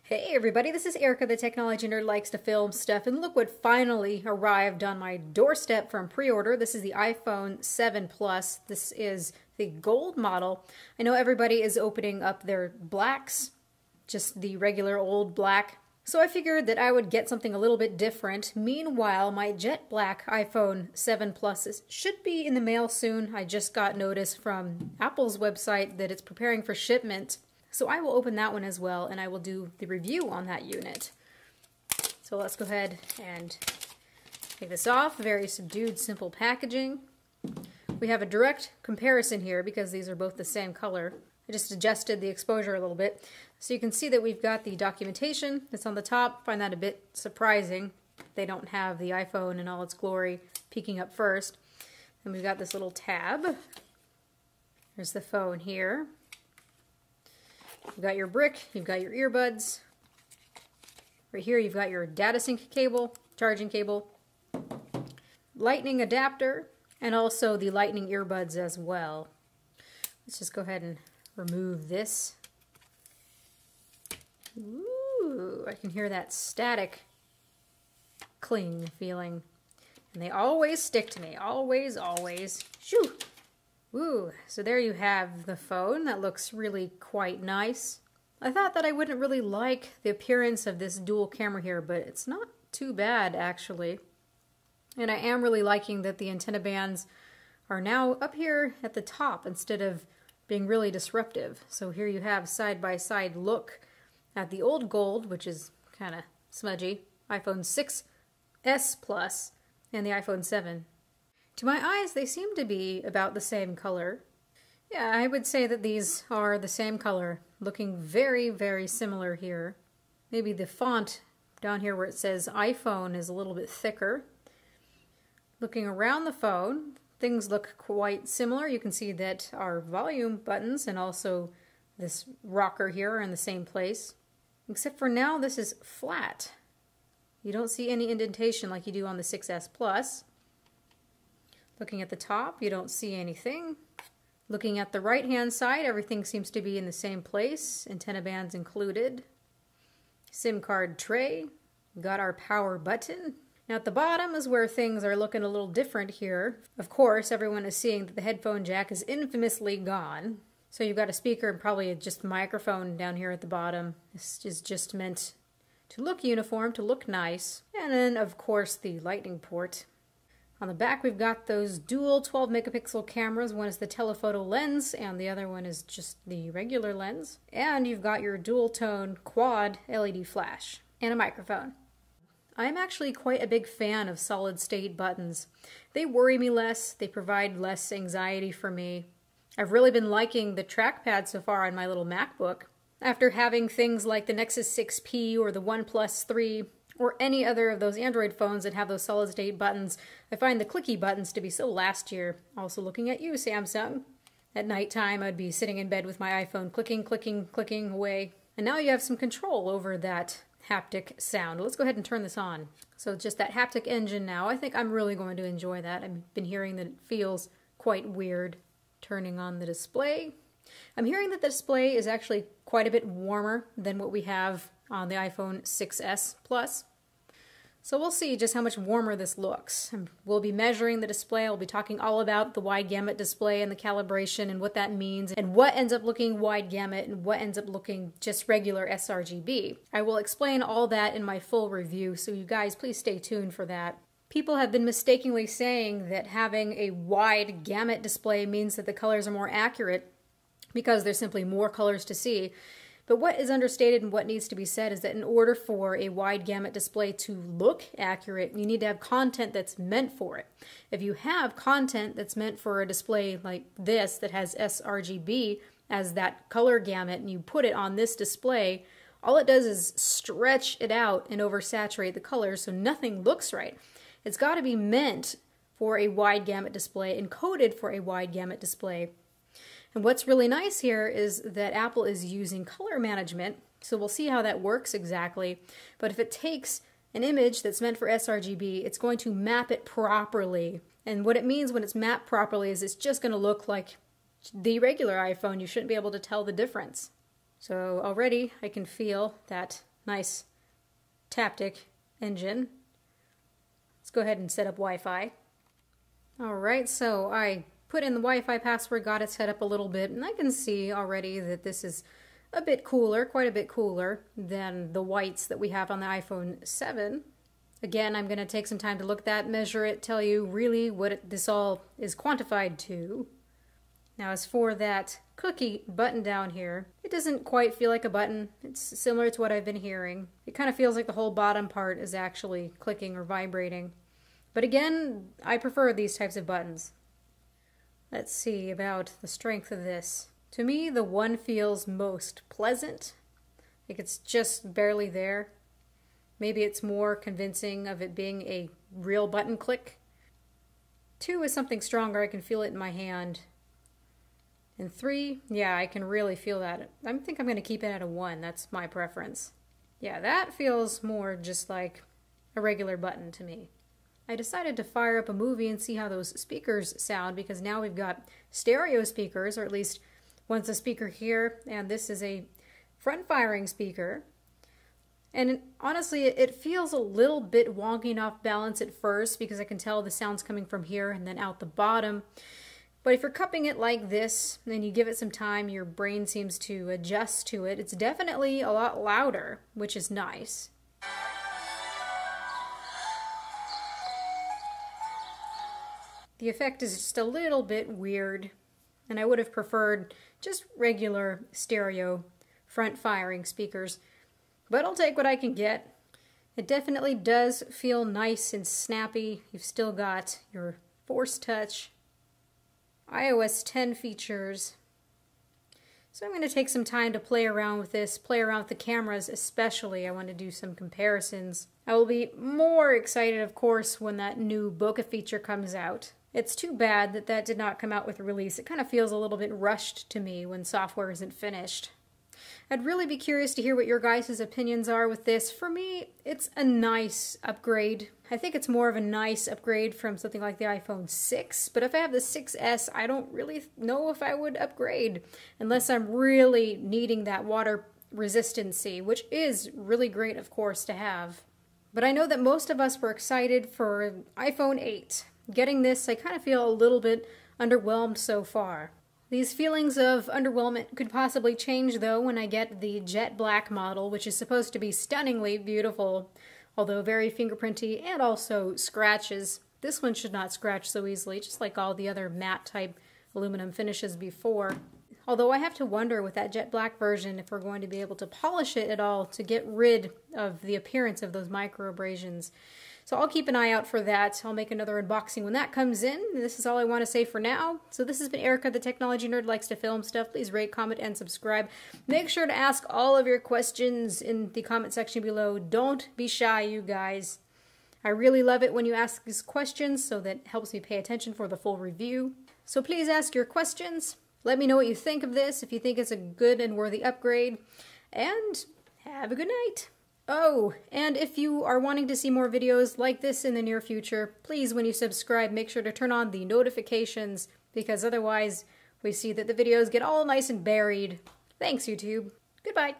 Hey everybody, this is Erica, the technology nerd likes to film stuff, and look what finally arrived on my doorstep from pre-order. This is the iPhone 7 Plus. This is the gold model. I know everybody is opening up their blacks, just the regular old black. So I figured that I would get something a little bit different. Meanwhile, my jet black iPhone 7 Pluses should be in the mail soon. I just got notice from Apple's website that it's preparing for shipment. So I will open that one as well, and I will do the review on that unit. So let's go ahead and take this off. Very subdued, simple packaging. We have a direct comparison here because these are both the same color. I just adjusted the exposure a little bit. So you can see that we've got the documentation that's on the top. I find that a bit surprising. They don't have the iPhone in all its glory peeking up first. And we've got this little tab. There's the phone here. You've got your brick, you've got your earbuds. Right here you've got your data sync cable, charging cable, lightning adapter, and also the lightning earbuds as well. Let's just go ahead and remove this. Ooh, I can hear that static cling feeling. And they always stick to me, always, always. Shoo! Ooh, so there you have the phone. That looks really quite nice. I thought that I wouldn't really like the appearance of this dual camera here, but it's not too bad actually. And I am really liking that the antenna bands are now up here at the top instead of being really disruptive. So here you have side-by-side look at the old gold, which is kind of smudgy, iPhone 6s Plus, and the iPhone 7. To my eyes, they seem to be about the same color. Yeah, I would say that these are the same color, looking very, very similar here. Maybe the font down here where it says iPhone is a little bit thicker. Looking around the phone, things look quite similar. You can see that our volume buttons and also this rocker here are in the same place. Except for now, this is flat. You don't see any indentation like you do on the 6s Plus. Looking at the top, you don't see anything. Looking at the right-hand side, everything seems to be in the same place, antenna bands included. SIM card tray, got our power button. Now at the bottom is where things are looking a little different here. Of course, everyone is seeing that the headphone jack is infamously gone. So you've got a speaker and probably just a microphone down here at the bottom. This is just meant to look uniform, to look nice. And then, of course, the lightning port. On the back, we've got those dual 12 megapixel cameras. One is the telephoto lens, and the other one is just the regular lens. And you've got your dual tone quad LED flash and a microphone. I'm actually quite a big fan of solid state buttons. They worry me less, they provide less anxiety for me. I've really been liking the trackpad so far on my little MacBook. After having things like the Nexus 6P or the OnePlus 3, or any other of those Android phones that have those solid-state buttons, I find the clicky buttons to be so last year. Also looking at you, Samsung. At nighttime, I'd be sitting in bed with my iPhone, clicking, clicking, clicking away. And now you have some control over that haptic sound. Let's go ahead and turn this on. So just that haptic engine now, I think I'm really going to enjoy that. I've been hearing that it feels quite weird turning on the display. I'm hearing that the display is actually quite a bit warmer than what we have on the iPhone 6s Plus. So we'll see just how much warmer this looks. We'll be measuring the display. I'll be talking all about the wide gamut display and the calibration and what that means and what ends up looking wide gamut and what ends up looking just regular sRGB. I will explain all that in my full review, so you guys please stay tuned for that. People have been mistakenly saying that having a wide gamut display means that the colors are more accurate because there's simply more colors to see. But what is understated and what needs to be said is that in order for a wide gamut display to look accurate, you need to have content that's meant for it. If you have content that's meant for a display like this that has sRGB as that color gamut and you put it on this display, all it does is stretch it out and oversaturate the colors so nothing looks right. It's got to be meant for a wide gamut display, encoded for a wide gamut display. And what's really nice here is that Apple is using color management, so we'll see how that works exactly. But if it takes an image that's meant for sRGB, it's going to map it properly. And what it means when it's mapped properly is it's just going to look like the regular iPhone. You shouldn't be able to tell the difference. So already I can feel that nice Taptic engine. Let's go ahead and set up Wi-Fi. Alright, so I put in the Wi-Fi password, got it set up a little bit, and I can see already that this is a bit cooler, quite a bit cooler than the whites that we have on the iPhone 7. Again, I'm going to take some time to look at that, measure it, tell you really what this all is quantified to. Now as for that cookie button down here, it doesn't quite feel like a button. It's similar to what I've been hearing. It kind of feels like the whole bottom part is actually clicking or vibrating. But again, I prefer these types of buttons. Let's see about the strength of this. To me, the 1 feels most pleasant. Like it's just barely there. Maybe it's more convincing of it being a real button click. 2 is something stronger. I can feel it in my hand. And 3, yeah, I can really feel that. I think I'm going to keep it at a 1. That's my preference. Yeah, that feels more just like a regular button to me. I decided to fire up a movie and see how those speakers sound, because now we've got stereo speakers, or at least one's a speaker here, and this is a front-firing speaker. And honestly, it feels a little bit wonky and off balance at first, because I can tell the sound's coming from here and then out the bottom. But if you're cupping it like this, and you give it some time, your brain seems to adjust to it. It's definitely a lot louder, which is nice. The effect is just a little bit weird, and I would have preferred just regular stereo front-firing speakers, but I'll take what I can get. It definitely does feel nice and snappy. You've still got your Force Touch, iOS 10 features. So I'm going to take some time to play around with this, play around with the cameras especially. I want to do some comparisons. I will be more excited, of course, when that new bokeh feature comes out. It's too bad that that did not come out with a release. It kind of feels a little bit rushed to me when software isn't finished. I'd really be curious to hear what your guys' opinions are with this. For me, it's a nice upgrade. I think it's more of a nice upgrade from something like the iPhone 6, but if I have the 6S, I don't really know if I would upgrade unless I'm really needing that water resistancy, which is really great, of course, to have. But I know that most of us were excited for iPhone 8. Getting this, I kind of feel a little bit underwhelmed so far. These feelings of underwhelmment could possibly change, though, when I get the jet black model, which is supposed to be stunningly beautiful, although very fingerprinty and also scratches. This one should not scratch so easily, just like all the other matte-type aluminum finishes before. Although I have to wonder with that jet black version if we're going to be able to polish it at all to get rid of the appearance of those micro abrasions. So I'll keep an eye out for that. I'll make another unboxing when that comes in. This is all I want to say for now. So this has been Erica, the technology nerd, likes to film stuff. Please rate, comment, and subscribe. Make sure to ask all of your questions in the comment section below. Don't be shy, you guys. I really love it when you ask these questions, so that helps me pay attention for the full review. So please ask your questions. Let me know what you think of this, if you think it's a good and worthy upgrade. And have a good night. Oh, and if you are wanting to see more videos like this in the near future, please, when you subscribe, make sure to turn on the notifications, because otherwise we see that the videos get all nice and buried. Thanks, YouTube. Goodbye.